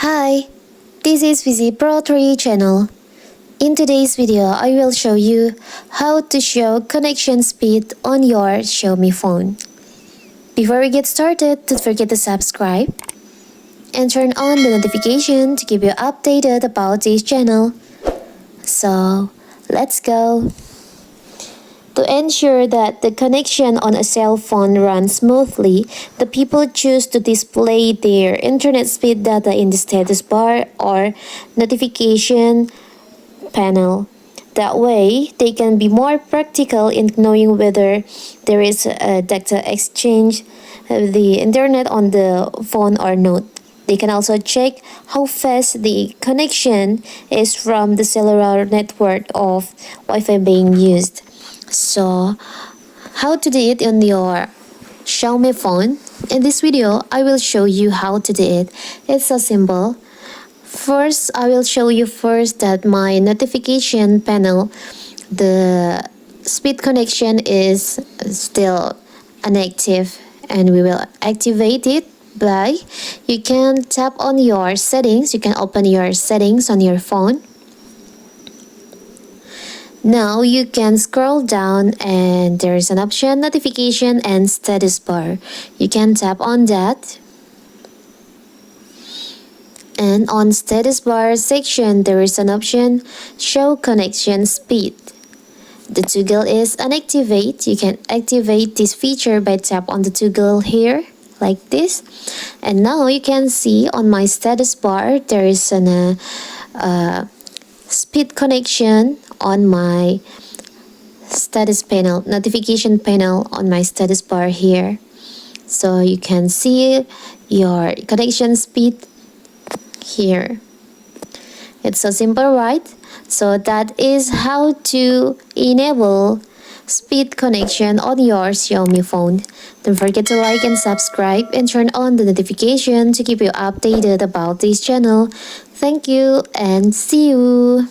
Hi, this is Pro3 channel. In today's video, I will show you how to show connection speed on your Xiaomi phone. Before we get started, don't forget to subscribe and turn on the notification to keep you updated about this channel. So, let's go. To ensure that the connection on a cell phone runs smoothly, the people choose to display their internet speed data in the status bar or notification panel. That way, they can be more practical in knowing whether there is a data exchange of the internet on the phone or not. They can also check how fast the connection is from the cellular network of Wi-Fi being used. So, how to do it on your Xiaomi phone? In this video, I will show you how to do it. It's so simple. First, I will show you first that my notification panel, the speed connection is still inactive, and we will activate it by you can tap on your settings. You can open your settings on your phone. Now you can scroll down and there is an option notification and status bar. You can tap on that. And on status bar section there is an option show connection speed. The toggle is unactivate. You can activate this feature by tap on the toggle here like this. And now you can see on my status bar there is an speed connection on my status panel, notification panel on my status bar here. So you can see your connection speed here. It's so simple, right? So that is how to enable speed connection on your Xiaomi phone. Don't forget to like and subscribe and turn on the notification to keep you updated about this channel. Thank you and see you.